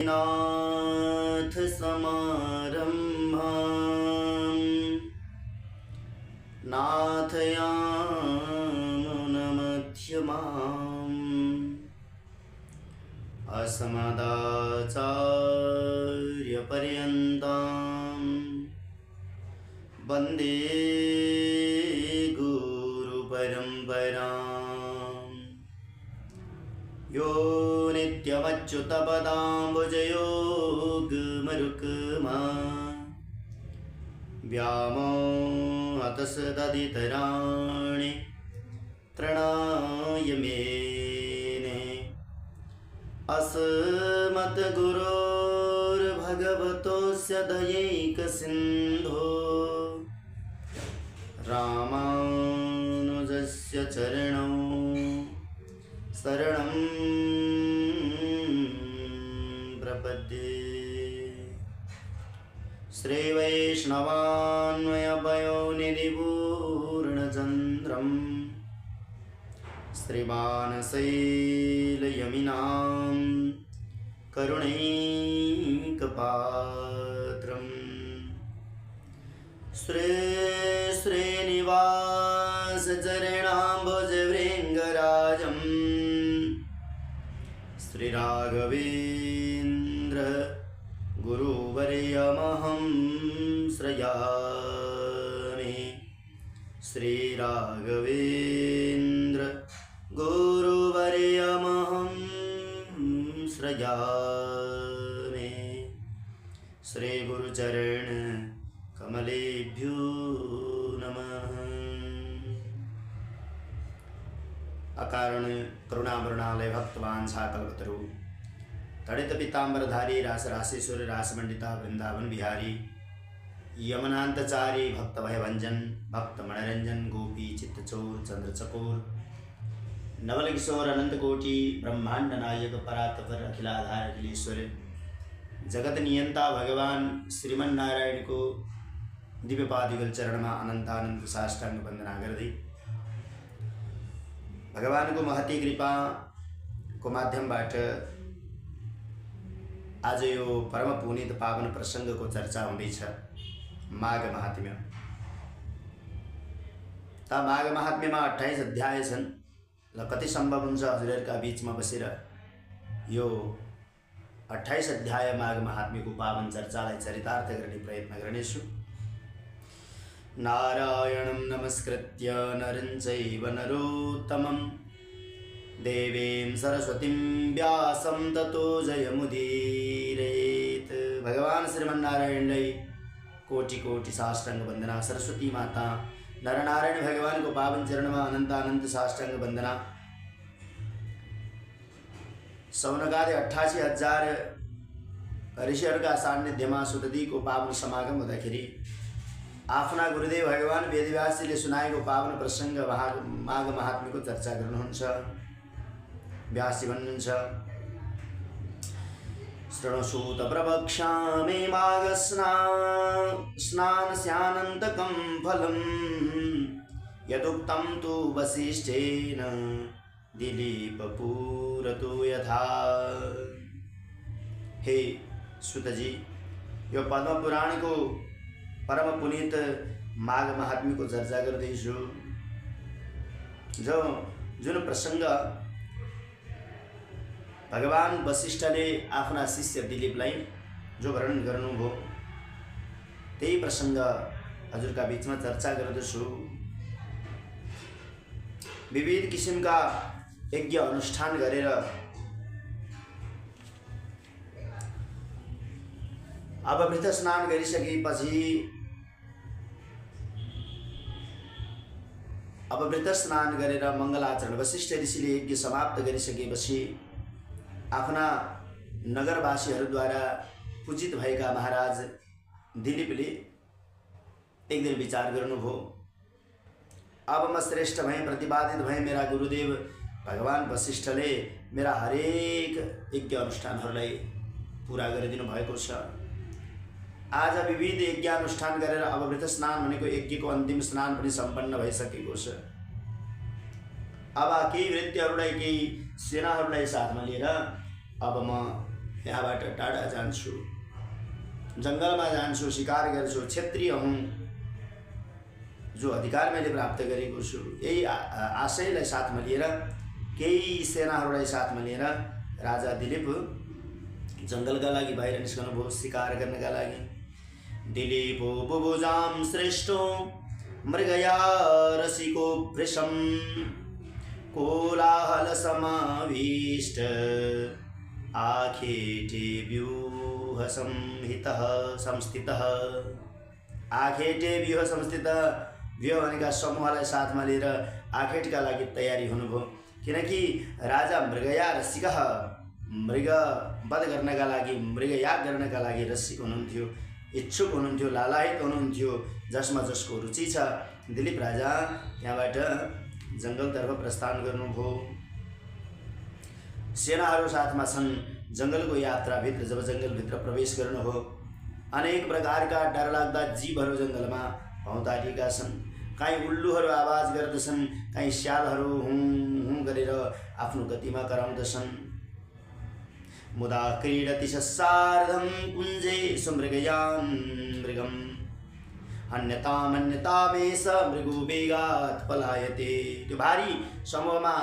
नाथ समारम्भाम् नाथयामुनमध्यमाम् अस्मदाचार्यपर्यन्ताम् वन्दे गुरुपरम्पराम्। यो नित्यमच्युतपदाम्बुजयोगमरुक्मा व्यामोहतसदधितराणि तृणाय मेने। अस्मद्गुरोर्भगवतोऽस्य दयैकसिन्धो रामानुजस्य चरणौ शरणं प्रपद्ये। श्रीवैष्णवान्वयपयोनिधिपूर्णचन्द्रम् श्रीमानशैलयमिनां करुणैकपात्रम् श्रीश्रीनिवासचरणाम्बुजभृङ्गराजम् श्रीराघवेन्द्र गुरुवर्यमहं श्रयामि। श्रीराघवेन्द्र गुरुवर्यमहं श्रयामि। श्रीगुरुचरण कमलेभ्यो नमः। अकारण करुणामृणालय भक्तवांछा कल्पतरु तड़ित पीताम्बरधारी रासरासेश्वर रासमंडिता वृंदावन बिहारी यमनांतचारी भक्त भयभंजन भक्त मनरंजन गोपी चित्तचोर चंद्रचकोर नवल किशोर अनंत कोटि ब्रह्मांड नायक परात्पर अखिलाधार अखिलेश्वर जगत नियंता भगवान श्रीमन नारायण को दिव्य पादिगल चरण में अनंतानंत साष्टांग वंदना गर्दै भगवान को महती कृपा को माध्यमबाट आज यो परम पुनित पावन प्रसंग को चर्चा हुँदैछ माघ महात्म्य। त माघ महात्म्यमा 28 अध्याय छन् र कति सम्भव हुन्छ हजुरहरुका बीचमा बसेर यो 28 अध्याय माघ महात्म्यको पावन चर्चालाई चरितार्थ गर्ने प्रयत्न गर्नेछु। नारायणं नमस्कृत्य नरं चैव नरोत्तमं देवीं सरस्वतीं व्यासं ततो जयमुदीरयेत्। भगवान श्रीमन्नारायणलाई कोटि कोटि साष्टांग वंदना। सरस्वती माता नरनारायण भगवान को पावन चरण में अनंत अनंत साष्टांग वंदना। सौनकादि 88,000 ऋषिहरूका सान्निध्यमा सुतदीको पावन समागम हुँदाखेरि आफ्ना गुरुदेव भगवान वेदव्यासजीले सुनाएको पावन प्रसंग माघ महात्म्यको चर्चा गर्नुहुन्छ। व्यासजी भन्नुहुन्छ शृणुसूत प्रवक्ष्यामि माघ स्नानस्यानन्तकं फलम् यदुक्तं तु वसिष्ठेन दिलीपपुरतो यथा। हे सुतजी, यो पद्म पुराण को परम पुनीत माघ महात्म्य को चर्चा गर्दैछु। जुन प्रसंग भगवान वशिष्ठले आफ्ना शिष्य दिलीपलाई जो वर्णन गर्नुभयो त्यही प्रसंग हजुरका बीचमा चर्चा गर्दछु। विविध किसिमका यज्ञ अनुष्ठान गरेर अपवृत स्नान गरिसकेपछि अपवृत स्नान गरेर मंगलाचरण वशिष्ठ ऋषिले यज्ञ समाप्त गरिसकेपछि आफ्ना नगरवासीहरूद्वारा पूजित भएका महाराज दिलीपले एक दिन विचार गर्नुभयो, अब म श्रेष्ठ भएँ, प्रतिपादित भएँ। मेरा गुरुदेव भगवान वशिष्ठले मेरा हरेक यज्ञ अनुष्ठानहरूलाई पूरा गरिदिनु भएको छ। आज विविध यज्ञानुष्ठान गरेर अपवृत स्नान भनेको यज्ञको अन्तिम स्नान पनि सम्पन्न भइसकेको छ। अब केही वृत्तिहरूलाई केही सेनाहरूलाई साथमा लिएर अब म यहाँबाट टाढा जान्छु, जङ्गलमा जान्छु, शिकार गर्छु, क्षत्रिय हुँ, जो अधिकार मैले प्राप्त गरेको छु, यही आशयलाई साथमा लिएर केही सेनाहरूलाई साथमा लिएर राजा दिलीप जङ्गलका लागि बाहिर निस्कनु भयो शिकार गर्नका लागि। दिलीपो बुबुजाम श्रेष्ठो मृगया रसिको वृषम कोलाहल समाविष्ट आखेटे व्यूह संस्थितः। आखेटे व्यूह संस्थितः, व्यूह भनेका समूहलाई साथमा लिएर आखेटका लागि तयारी हुनुभयो। किनकि राजा मृगया रसिकः, मृग वध गर्नका लागि, मृगयाग गर्नका लागि रसिक हुनुहुन्थ्यो, इच्छुक हुनुहुन्थ्यो, लालायित हुनुहुन्थ्यो, जसमा जसको रुचि छ। दिलीप राजा यहाँबाट जङ्गलतर्फ प्रस्थान गर्नुभयो। सेनाहरू साथमा छन्। जङ्गलको यात्राभित्र जब जङ्गलभित्र प्रवेश गर्नुभयो, अनेक प्रकारका डरलाग्दा जीवहरू जङ्गलमा भौँतारिएका छन्। कहीँ उल्लुहरू आवाज गर्दछन्, कहीँ स्यालहरू हुँ हुँ गरेर आफ्नो गतिमा कराउँदछन्। मुदा क्रीडति सार्धं कुञ्जे सुमृगयान् मृगम् अन्यतामेष मृगो वेगात् पलायते। त्यो भारी समूहमा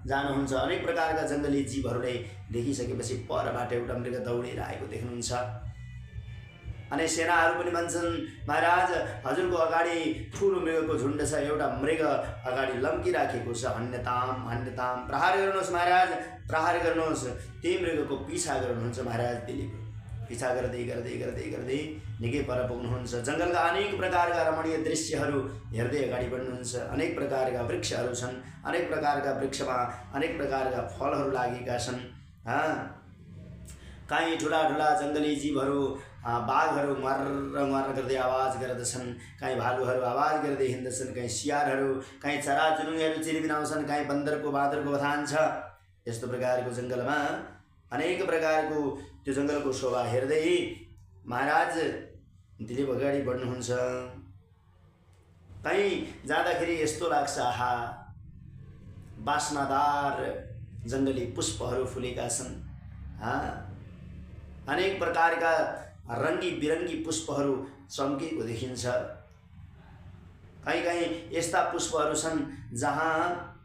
जानुहुन्छ, अनेक प्रकारका जङ्गली जीवहरूलाई देखिसकेपछि परबाट एउटा मृग दौडेर आएको देख्नुहुन्छ। अनि सेनाहरू पनि भन्छन्, महाराज हजुरको अगाडि ठुलो मृगको झुन्ड छ, एउटा मृग अगाडि लम्किराखेको छ। हन्यताम हन्यताम, प्रहार गर्नुहोस् महाराज, प्रहार गर्नुहोस्। त्यही मृगको पिछा गर्नुहुन्छ महाराज दिलीप। पिछा गर्दै गर्दै गर्दै गर्दै निकै पर पुग्नुहुन्छ। जङ्गलका अनेक प्रकारका रमणीय दृश्यहरू हेर्दै अगाडि बढ्नुहुन्छ। अनेक प्रकारका वृक्षहरू छन्, अनेक प्रकारका वृक्षमा अनेक प्रकारका फलहरू लागेका छन्। कहीँ ठुला ठुला जङ्गली जीवहरू, बाघहरू मर्र गर्दै आवाज गर्दछन्, कहीँ भालुहरू आवाज गर्दै हिँड्दछन्, कहीँ सियारहरू, कहीँ चराचुरुङ्गीहरू चिरिबिनाउँछन्, कहीँ बाँदरको बथान छ। यस्तो प्रकारको जङ्गलमा अनेक प्रकारको त्यो जङ्गलको शोभा हेर्दै महाराज दिलीप अगाडि बढ्नुहुन्छ। कहीँ जाँदाखेरि यस्तो लाग्छ, आहा बास्नादार जङ्गली पुष्पहरू फुलेका छन्। अनेक प्रकारका रङ्गी बिरङ्गी पुष्पहरू चम्केको देखिन्छ। कहीँ कहीँ यस्ता पुष्पहरू छन् जहाँ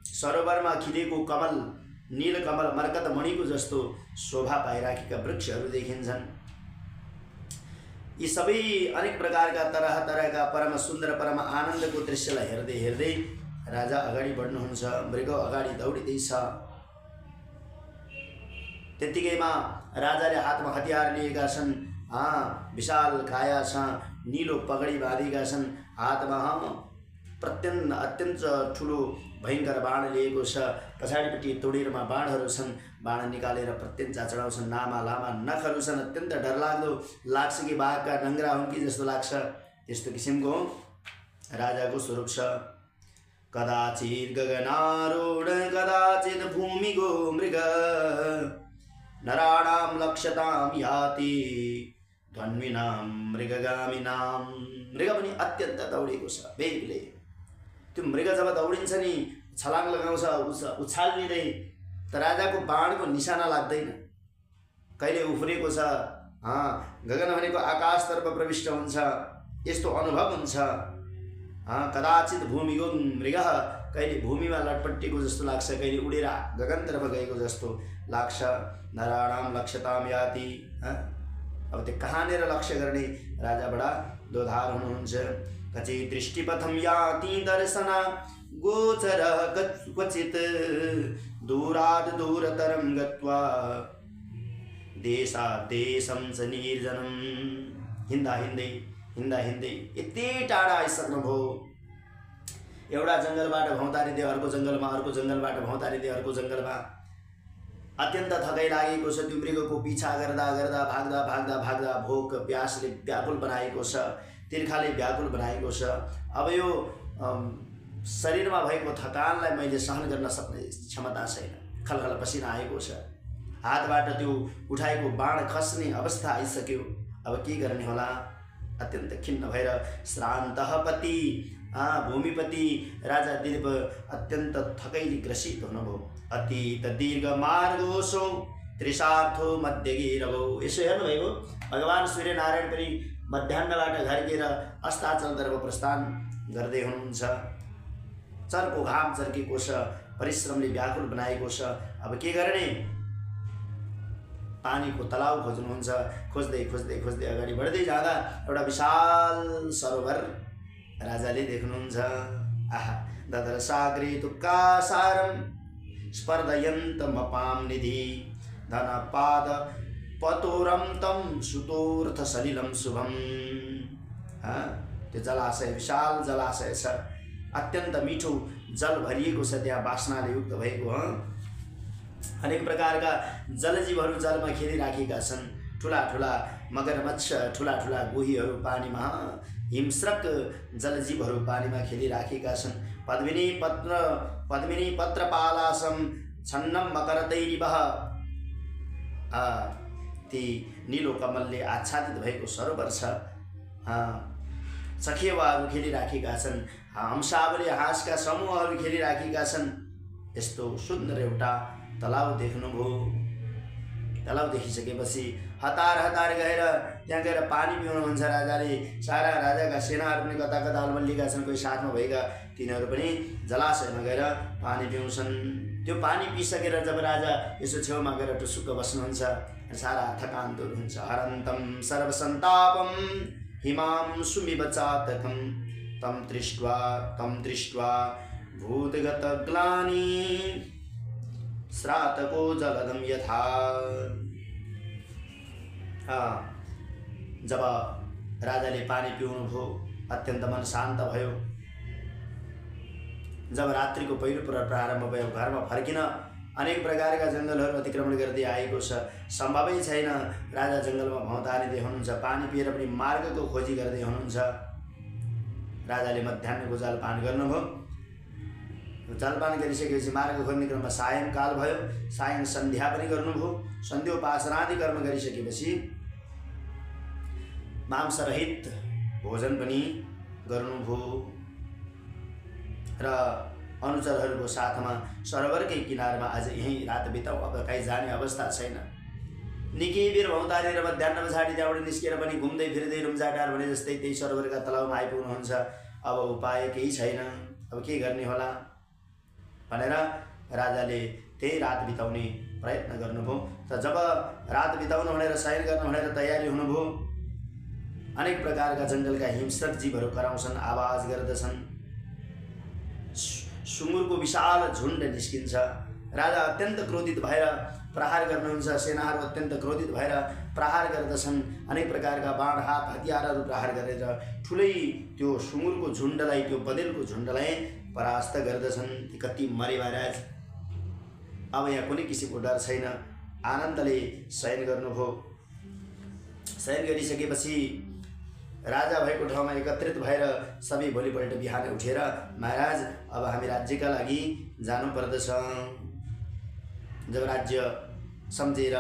सरोवरमा खिलेको कमल, नीलकमल, मरकत मणिको जस्तो शोभा पाइराखेका वृक्षहरू देखिन्छन्। यी सबै अनेक प्रकारका तरह तरहका परम सुन्दर परम आनन्दको दृश्यलाई हेर्दै हेर्दै राजा अगाडि बढ्नुहुन्छ। मृग अगाडि दौडिँदैछ। त्यतिकैमा राजाले हातमा हतियार लिएका छन्। विशाल काया छ, नीलो पगडी बाँधेका छन्, हातमा अत्यन्त ठुलो भयङ्कर बाण लिएको छ। पछाडिपट्टि तोडेरमा बाणहरू छन्, बाण निकालेर प्रत्यञ्चा चढाउँछन्। लामा लामा नखहरू छन्, अत्यन्त डरलाग्दो लाग्छ कि बाघका डङ्ग्रा हुन् कि जस्तो लाग्छ। त्यस्तो किसिमको राजाको स्वरूप छ। कदाचित गगनारूढ कदाचित भूमिगो मृग नराणां लक्ष्यतां याति धन्विनां मृगगामिनां। मृग पनि अत्यन्त दौडेको छ बेगले। त्यो मृग जब दौडिन्छ नि, छलाङ लगाउँछ, उछाल लिँदै, त राजाको बाणको निशाना लाग्दैन। कहिले उफ्रेको छ, गगन भनेको आकाशतर्फ प्रविष्ट हुन्छ, यस्तो अनुभव हुन्छ। कदाचित भूमिगो मृग, कहिले भूमिमा लटपट्टिएको जस्तो लाग्छ, कहिले उडेर गगनतर्फ गएको जस्तो लाग्छ। नराणां लक्ष्यतां याति, अब त्यो कहाँनिर लक्ष्य गर्ने राजा बडा दोधार हुनुहुन्छ। क्वचित् दृष्टिपथं याति दर्शना गोचर क्वचित् दूराद् दूरतरं गत्वा देशात् देशं च निर्जनं। हिँड्दा हिँड्दै यति टाढा आइसक्नुभयो। एउटा जङ्गलबाट भौँतारिँदै अर्को जङ्गलमा, अर्को जङ्गलबाट भौँतारिँदै अर्को जङ्गलमा। अत्यन्त थकाइ लागेको छ। त्यो मृगको पिछा गर्दा गर्दा भाग्दा भाग्दा भाग्दा भोक प्यासले व्याकुल बनाएको छ, तिर्खाले व्याकुल बनाएको छ। अब यो शरीरमा भएको थकानलाई मैले सहन गर्न सक्ने क्षमता छैन। खलखल पसिना आएको छ। हातबाट त्यो उठाएको बाण खस्ने अवस्था आइसक्यो। अब के गर्ने होला? अत्यन्त खिन्न भएर श्रान्तः पति भूमिपति राजा दिलीप अत्यन्त थकैले ग्रसित हुनुभयो। अतीत दीर्घ मार्गोसो त्रिशार्थो मध्यगिरवौ। यसो हेर्नुभएको भगवान् सूर्यनारायण पनि मध्याह्नबाट घर्केर अस्ताचलतर्फ प्रस्थान गर्दै हुनुहुन्छ। चर्को घाम चर्केको छ, परिश्रमले व्याकुल बनाएको छ। अब के गर्ने? पानीको तलाउ खोज्नुहुन्छ। खोज्दै खोज्दै खोज्दै अगाडि बढ्दै जाँदा एउटा विशाल सरोवर राजाले देख्नुहुन्छ। आहा, ददरसाग्रे तुक्कासारं स्पर्धयन्तमपां निधि धनपाद पतोरम तम सुतोर्थ सलिलम शुभम। त्यो जलाशय विशाल जलाशय छ, अत्यन्त मिठो जल भरिएको छ, त्यहाँ बास्नाले युक्त भएको। अनेक प्रकारका जलजीवहरू जलमा खेलिराखेका छन्। ठुला ठुला मगरमच्छ, ठुला ठुला गोहीहरू पानीमा, हिंस्रक जलजीवहरू पानीमा खेलिराखेका छन्। पद्मिनी पत्रपालासम छन्नम मकरतैरिवः। ती नीलो कमलले आच्छादित भएको सरोवर छ। सखेवाहरू खेलिराखेका छन्। हंसावले हाँसका समूहहरू खेलिराखेका छन्। यस्तो सुन्दर एउटा तलाउ देख्नुभयो। तलाउ देखिसकेपछि हतार हतार गएर त्यहाँ गएर पानी पिउनुहुन्छ राजाले। सारा राजाका सेनाहरू पनि कता कता अल्मल्लिएका छन्, कोही साथमा भएका तिनीहरू पनि जलाशयमा गएर पानी पिउँछन्। त्यो पानी पिइसकेर जब राजा यसो छेउमा गएर टुसुक्क बस्नुहुन्छ, सारा थकान दूर हुन्छ। हरन्तम सर्वसन्तापम हिमां सुमिव चातकम तम दृष्ट्वा भूतगत ग्लानि श्रातको जलदम यथा। जब राजाले पानी पिउनुभयो, अत्यन्त मन शान्त भयो। जब रात्रिको पहिलो प्रारम्भ भयो, घरमा फर्किन अनेक प्रकारका जङ्गलहरू अतिक्रमण गर्दै आएको छ। सम्भवै छैन, राजा जङ्गलमा भौँतारिँदै हुनुहुन्छ। पानी पिएर पनि मार्गको खोजी गर्दै हुनुहुन्छ। राजाले मध्याह्नको जलपान गर्नुभयो। जलपान गरिसकेपछि मार्ग खोज्ने क्रममा सायंकाल भयो। सायं सन्ध्या पनि गर्नुभयो। सन्ध्योपासनादि कर्म गरिसकेपछि मांसरहित भोजन पनि गर्नुभयो र अनुचरहरूको साथमा सरोवरकै किनारमा आज यहीँ रात बिताउँ, अब कहीँ जाने अवस्था छैन। निकै बेर भौँतारेर मध्याह्न पछाडि त्यहाँबाट निस्केर पनि घुम्दै फिर्दै रुम्जाटार भने जस्तै त्यही सरोवरका तलाउमा आइपुग्नुहुन्छ। अब उपाय केही छैन, अब के गर्ने होला भनेर राजाले त्यही रात बिताउने प्रयत्न गर्नुभयो। त जब रात बिताउनु भनेर शयन गर्नु भनेर तयारी हुनुभयो, अनेक प्रकारका जङ्गलका हिंस्रक जीवहरू कराउँछन्, आवाज गर्दछन्। सुँगुरको विशाल झुन्ड निस्किन्छ। राजा अत्यन्त क्रोधित भएर प्रहार गर्नुहुन्छ। सेनाहरू अत्यन्त क्रोधित भएर प्रहार गर्दछन्। अनेक प्रकारका बाण, हात, हतियारहरू प्रहार गरेर ठुलै त्यो सुँगुरको झुन्डलाई, त्यो बँदेलको झुन्डलाई परास्त गर्दछन्। कति मरे महाराज। अब यहाँ कुनै किसिमको डर छैन। आनन्दले शयन गर्नुभयो। शयन गरिसकेपछि राजा भएको ठाउँमा एकत्रित भएर सबै भोलिपल्ट बिहान उठेर, महाराज अब हामी राज्यका लागि जानु पर्दछ। जब राज्य सम्झेर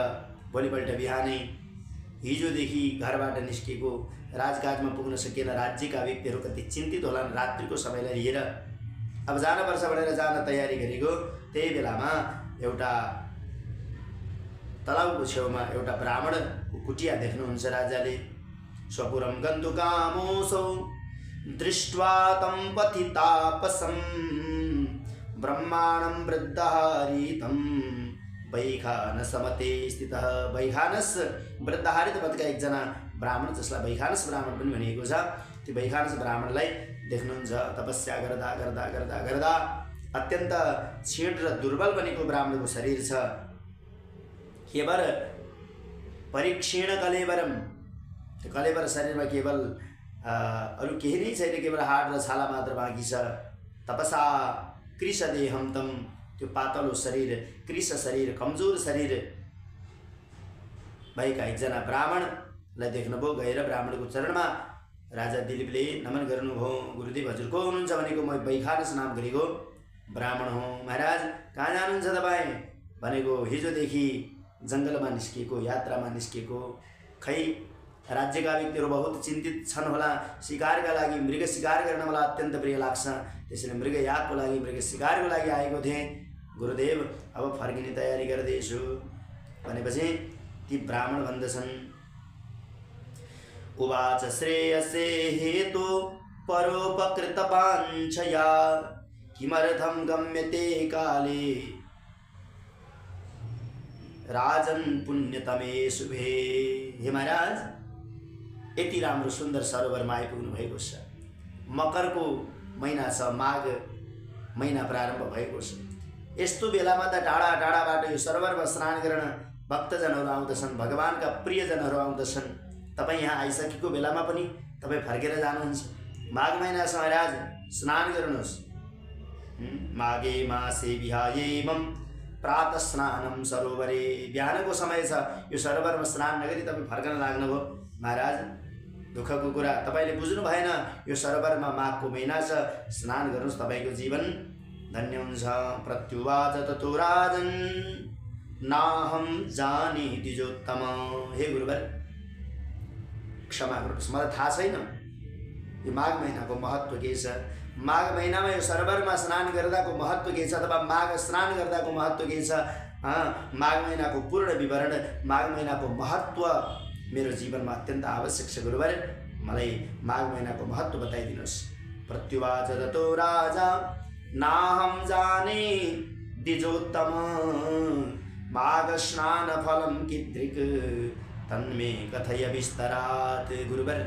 भोलिपल्ट बिहानै हिजोदेखि घरबाट निस्केको, राजकाजमा पुग्न सकेन राज्यका व्यक्तिहरू कति चिन्तित होलान् रात्रिको समयलाई लिएर। अब जानुपर्छ भनेर जान तयारी गरेको त्यही बेलामा एउटा तलाउको छेउमा एउटा ब्राह्मणको कुटिया देख्नुहुन्छ राजाले। स्वपुरं गन्तुकामोऽसौ दृष्ट्वा तं पथितापसं ब्रह्माणं वृद्धहारितं वैखानसमते स्थितः। वैखानस वृद्धहारित पदका एकजना ब्राह्मण, जसलाई वैखानस ब्राह्मण पनि भनिएको छ, त्यो वैखानस ब्राह्मणलाई देख्नुहुन्छ। तपस्या गर्दा गर्दा गर्दा गर्दा अत्यन्त क्षीण र दुर्बल बनेको ब्राह्मणको शरीर छ। केवल परिक्षीण कलेवरम, त्यो कलेवर शरीरमा केवल अरू केही नै छैन, केवल हाड र छाला मात्र बाँकी छ। तपसा कृश देहम तम, त्यो पातलो शरीर, कृश शरीर, कमजोर शरीर भएका एकजना ब्राह्मणलाई देख्नुभयो। गएर ब्राह्मणको चरणमा राजा दिलीपले नमन गर्नुभयो। गुरुदेव हजुर को हुनुहुन्छ भनेको, म वैखानस नाम गरेको ब्राह्मण हुँ। महाराज कहाँ जानुहुन्छ तपाईँ भनेको, हिजोदेखि जङ्गलमा निस्किएको, यात्रामा निस्किएको। खै राज्यका व्यक्तिहरू बहुत चिन्तित छन् होला। शिकारका लागि, मृग शिकार गर्न मलाई अत्यन्त प्रिय लाग्छ, त्यसैले मृग यागको लागि, मृग शिकारको लागि आएको थिएँ। गुरुदेव अब फर्किने तयारी गर्दैछु। भनेपछि ती ब्राह्मण भन्दछन् उवाच श्रेयसे हेतु परोपकृत वाञ्छया किमर्थं गम्यते काले राजन पुण्यतमे शुभे। हे महाराज, यति राम्रो सुन्दर सरोवरमा आइपुग्नु भएको छ। मकरको महिना छ, माघ महिना प्रारम्भ भएको छ। यस्तो बेलामा त टाढा टाढाबाट यो सरोवरमा स्नान गर्न भक्तजनहरू आउँदछन्, भगवानका प्रियजनहरू आउँदछन्। तपाईँ यहाँ आइसकेको बेलामा पनि तपाईँ फर्केर जानुहुन्छ। माघ महिना छ महाराज, स्नान गर्नुहोस्। माघे मासे विहायेमं प्रातः स्नानम सरोवरे। बिहानको समय छ, यो सरोवरमा स्नान नगरी तपाईँ फर्कन लाग्नुभयो। महाराज, दुःखको कुरा तपाईँले बुझ्नु भएन। यो सरोवरमा माघको महिना छ, स्नान गर्नुहोस्, तपाईँको जीवन धन्य हुन्छ। प्रत्युवाच ततो राजन् नाहं जाने द्विजोत्तम। हे गुरुवर, क्षमा गर्नुहोस्, मलाई थाहा छैन यो माघ महिनाको महत्त्व के छ। माघ महिनामा यो सरोवरमा स्नान गर्दाको महत्त्व के छ, अथवा माघ स्नान गर्दाको महत्त्व के छ। माघ महिनाको पूर्ण विवरण, माघ महिनाको महत्त्व मेरो जीवनमा अत्यन्त आवश्यक छ। गुरुवर, मलाई माघ महिनाको महत्त्व बताइदिनुहोस्। प्रत्युवाच ततो राजा नाहं जाने द्विजोत्तम माघ स्नान फलं कीदृक् तन्मे कथय विस्तरात्। गुरुवर,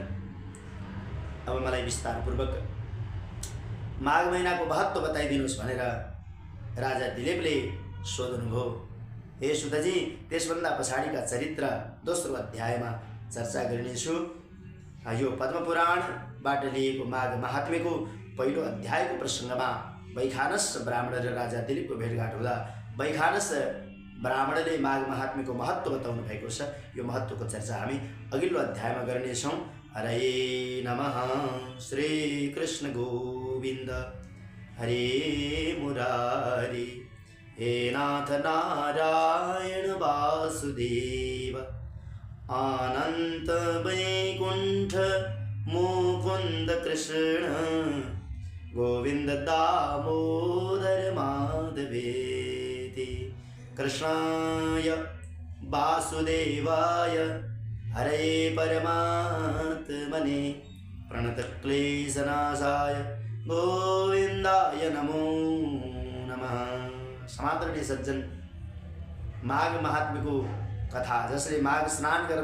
अब मलाई विस्तारपूर्वक माघ महिनाको महत्त्व बताइदिनुहोस् भनेर राजा दिलीपले सोध्नुभयो। हे सुतजी, त्यसभन्दा पछाडिका चरित्र दोस्रो अध्यायमा चर्चा गर्नेछु। यो पद्मपुराणबाट लिएको माघ महात्म्यको पहिलो अध्यायको प्रसङ्गमा वैखानस ब्राह्मण र राजा दिलीपको भेटघाट हुँदा वैखानस ब्राह्मणले माघ महात्म्यको महत्त्व बताउनु भएको छ। यो महत्त्वको चर्चा हामी अघिल्लो अध्यायमा गर्नेछौँ। हरे नमः। श्री कृष्ण गोविन्द हरे मुरारी। हे नाथ नारायण वासुदेव अनंत वैकुंठ मुकुंद कृष्ण गोविंद दामोदर माधवेति। कृष्णाय वासुदेवाय हरे परमात्मने प्रणतक्लेशनाशाय गोविंदाय नमो नमः। समादरणीय सज्जन, माघ महात्म्यको कथा, जसले माघ स्नान गर्दा